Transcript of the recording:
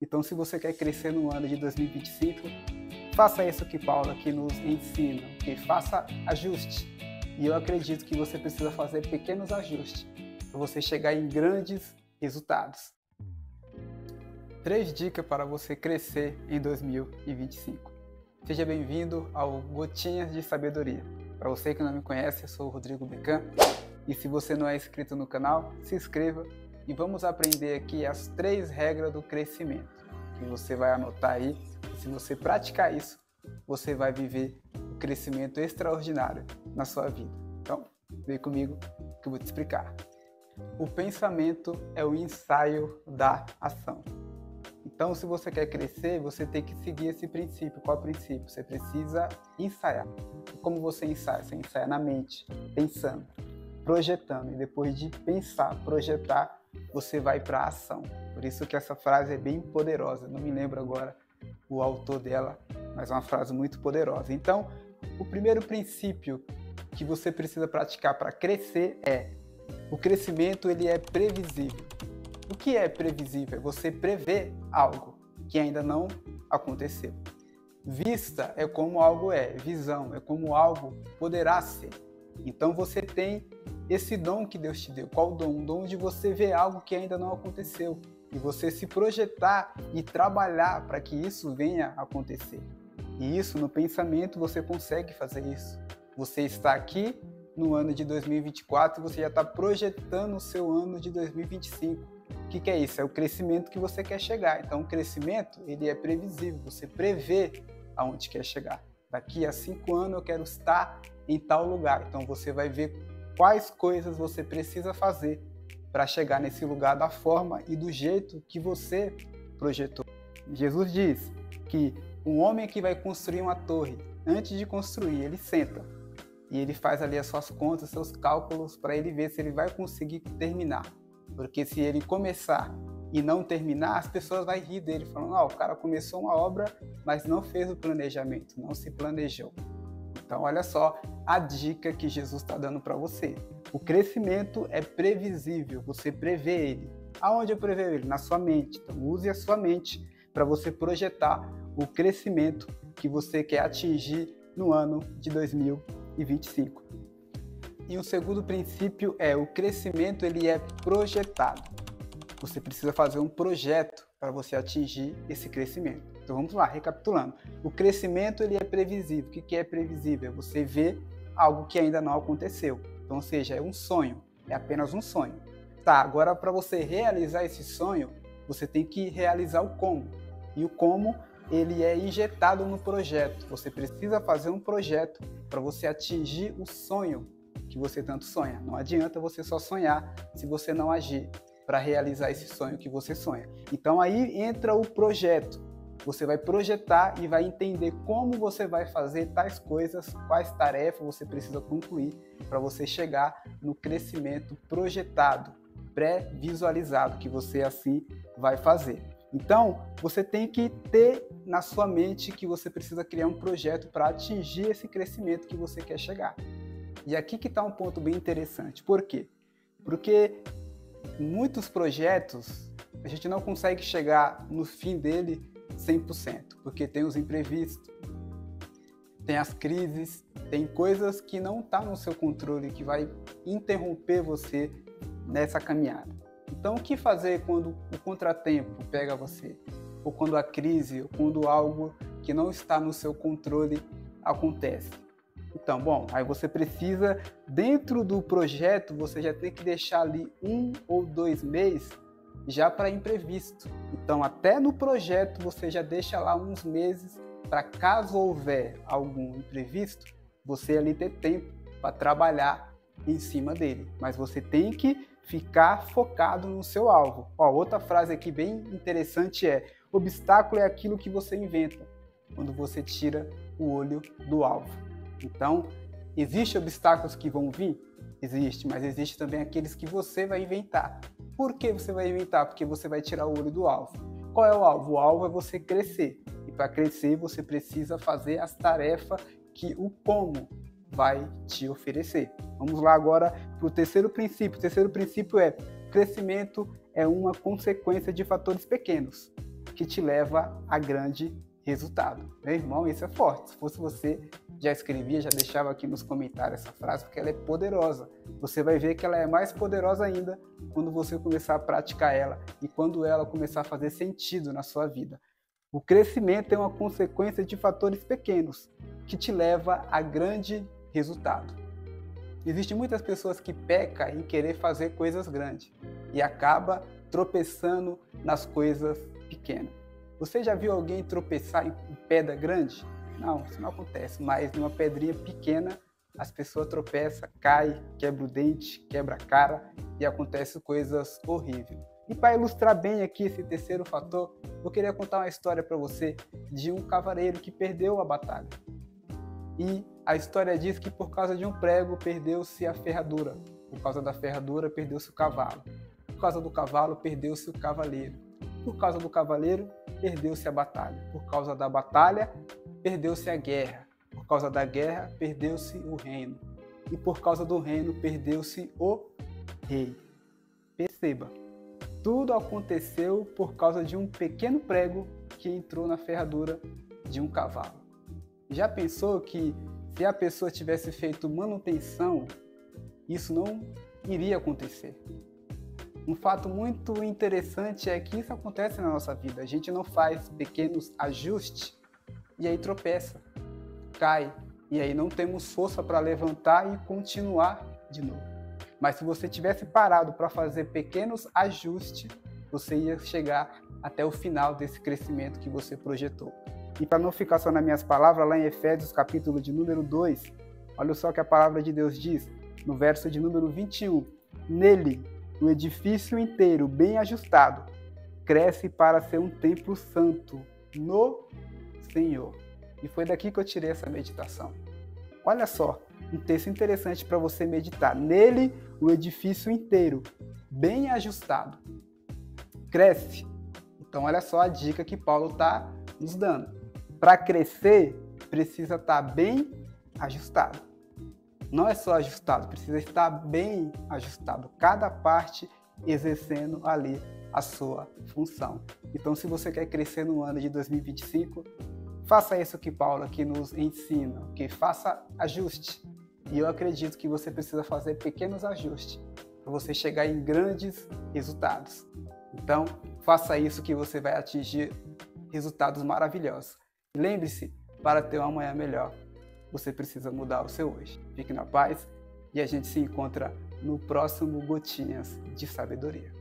Então, se você quer crescer no ano de 2025, faça isso que Paulo aqui nos ensina, que faça ajuste. E eu acredito que você precisa fazer pequenos ajustes para você chegar em grandes resultados. 3 dicas para você crescer em 2025. Seja bem-vindo ao Gotinhas de Sabedoria. Para você que não me conhece, eu sou o Rodrigo Becan. E se você não é inscrito no canal, se inscreva e vamos aprender aqui as 3 regras do crescimento, que você vai anotar aí. E se você praticar isso, você vai viver um crescimento extraordinário na sua vida. Então, vem comigo que eu vou te explicar. O pensamento é o ensaio da ação. Então, se você quer crescer, você tem que seguir esse princípio. Qual princípio? Você precisa ensaiar. E como você ensaia? Você ensaia na mente, pensando, projetando. E depois de pensar, projetar, você vai para a ação. Por isso que essa frase é bem poderosa. Não me lembro agora o autor dela, mas é uma frase muito poderosa. Então, o primeiro princípio que você precisa praticar para crescer é: o crescimento ele é previsível. O que é previsível? É você prever algo que ainda não aconteceu. Vista é como algo é, visão é como algo poderá ser. Então você tem esse dom que Deus te deu. Qual o dom? O dom de você ver algo que ainda não aconteceu e você se projetar e trabalhar para que isso venha a acontecer. E isso no pensamento você consegue fazer isso. Você está aqui no ano de 2024 e você já está projetando o seu ano de 2025. O que é isso? É o crescimento que você quer chegar. Então, o crescimento ele é previsível. Você prevê aonde quer chegar. Daqui a 5 anos eu quero estar em tal lugar. Então, você vai ver quais coisas você precisa fazer para chegar nesse lugar da forma e do jeito que você projetou. Jesus diz que um homem que vai construir uma torre, antes de construir, ele senta e ele faz ali as suas contas, seus cálculos para ele ver se ele vai conseguir terminar. Porque se ele começar e não terminar, as pessoas vão rir dele, falando: o cara começou uma obra, mas não fez o planejamento, não se planejou. Então, olha só a dica que Jesus está dando para você. O crescimento é previsível, você prevê ele. Aonde eu prevejo ele? Na sua mente. Então, use a sua mente para você projetar o crescimento que você quer atingir no ano de 2025. E o segundo princípio é: o crescimento ele é projetado. Você precisa fazer um projeto para você atingir esse crescimento. Então vamos lá, recapitulando. O crescimento ele é previsível. O que é previsível? É você ver algo que ainda não aconteceu. Então, ou seja, é um sonho, é apenas um sonho. Tá, agora para você realizar esse sonho, você tem que realizar o como. E o como ele é injetado no projeto. Você precisa fazer um projeto para você atingir o sonho que você tanto sonha. Não adianta você só sonhar se você não agir para realizar esse sonho que você sonha. Então aí entra o projeto. Você vai projetar e vai entender como você vai fazer tais coisas, quais tarefas você precisa concluir para você chegar no crescimento projetado, pré-visualizado, que você assim vai fazer. Então, você tem que ter na sua mente que você precisa criar um projeto para atingir esse crescimento que você quer chegar. E aqui que está um ponto bem interessante. Por quê? Porque muitos projetos a gente não consegue chegar no fim dele 100%, porque tem os imprevistos, tem as crises, tem coisas que não estão no seu controle, que vai interromper você nessa caminhada. Então, o que fazer quando o contratempo pega você? Ou quando a crise, ou quando algo que não está no seu controle acontece? Então, bom, aí você precisa, dentro do projeto, você já tem que deixar ali 1 ou 2 meses já para imprevisto. Então, até no projeto, você já deixa lá uns meses para, caso houver algum imprevisto, você ali ter tempo para trabalhar em cima dele. Mas você tem que ficar focado no seu alvo. Outra frase aqui bem interessante é: obstáculo é aquilo que você inventa quando você tira o olho do alvo. Então, existem obstáculos que vão vir? Existe, mas existe também aqueles que você vai inventar. Por que você vai inventar? Porque você vai tirar o olho do alvo. Qual é o alvo? O alvo é você crescer. E para crescer, você precisa fazer as tarefas que o como vai te oferecer. Vamos lá agora para o terceiro princípio. O terceiro princípio é: crescimento é uma consequência de fatores pequenos. que te leva a grande resultado. Meu irmão, isso é forte. Se fosse você, já escrevia, já deixava aqui nos comentários essa frase, porque ela é poderosa. Você vai ver que ela é mais poderosa ainda quando você começar a praticar ela e quando ela começar a fazer sentido na sua vida. O crescimento é uma consequência de fatores pequenos que te leva a grande resultado. Existem muitas pessoas que pecam em querer fazer coisas grandes e acaba tropeçando nas coisas pequenas. Você já viu alguém tropeçar em pedra grande? Não, isso não acontece, mas numa pedrinha pequena as pessoas tropeçam, caem, quebra o dente, quebra a cara e acontecem coisas horríveis. E para ilustrar bem aqui esse terceiro fator, eu queria contar uma história para você de um cavaleiro que perdeu a batalha. E a história diz que por causa de um prego perdeu-se a ferradura, por causa da ferradura perdeu-se o cavalo, por causa do cavalo perdeu-se o cavaleiro, por causa do cavaleiro perdeu-se a batalha, por causa da batalha perdeu-se a guerra, por causa da guerra perdeu-se o reino e por causa do reino perdeu-se o rei. Perceba, tudo aconteceu por causa de um pequeno prego que entrou na ferradura de um cavalo. Já pensou que se a pessoa tivesse feito manutenção, isso não iria acontecer? Um fato muito interessante é que isso acontece na nossa vida. A gente não faz pequenos ajustes e aí tropeça, cai, e aí não temos força para levantar e continuar de novo. Mas se você tivesse parado para fazer pequenos ajustes, você ia chegar até o final desse crescimento que você projetou. E para não ficar só nas minhas palavras, lá em Efésios capítulo de número 2, olha só o que a palavra de Deus diz, no verso de número 21. Nele, o edifício inteiro, bem ajustado, cresce para ser um templo santo no Senhor. E foi daqui que eu tirei essa meditação. Olha só, um texto interessante para você meditar. Nele, o edifício inteiro, bem ajustado, cresce. Então, olha só a dica que Paulo está nos dando. Para crescer, precisa estar bem ajustado. Não é só ajustado, precisa estar bem ajustado. Cada parte exercendo ali a sua função. Então, se você quer crescer no ano de 2025, faça isso que Paulo aqui nos ensina, que faça ajuste. E eu acredito que você precisa fazer pequenos ajustes para você chegar em grandes resultados. Então, faça isso que você vai atingir resultados maravilhosos. Lembre-se, para ter um amanhã melhor, você precisa mudar o seu hoje. Fique na paz e a gente se encontra no próximo Gotinhas de Sabedoria.